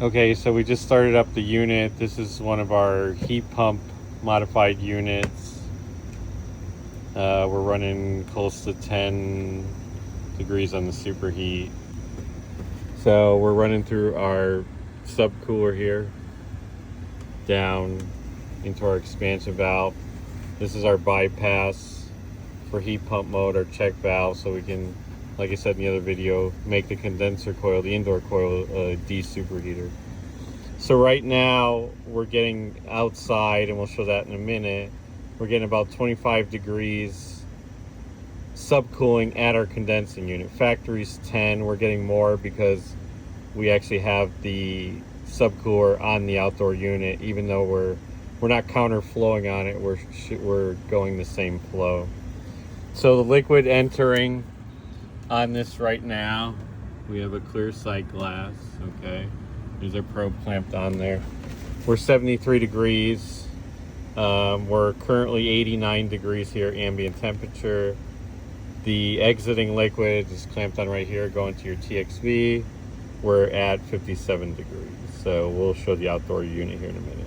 Okay, so we just started up the unit. This is one of our heat pump modified units. We're running close to 10 degrees on the superheat. So we're running through our subcooler here down into our expansion valve. This is our bypass for heat pump mode, our check valve, so we can, like I said in the other video, make the condenser coil, the indoor coil, a de-superheater. So right now we're getting outside, and we'll show that in a minute. We're getting about 25 degrees subcooling at our condensing unit. Factory's 10. We're getting more because we actually have the subcooler on the outdoor unit. Even though we're not counterflowing on it, we're going the same flow. So the liquid entering on this right now, we have a clear sight glass. Okay, there's our probe clamped on there. We're 73 degrees. We're currently 89 degrees here, ambient temperature. The exiting liquid is clamped on right here, going to your TXV. We're at 57 degrees. So we'll show the outdoor unit here in a minute.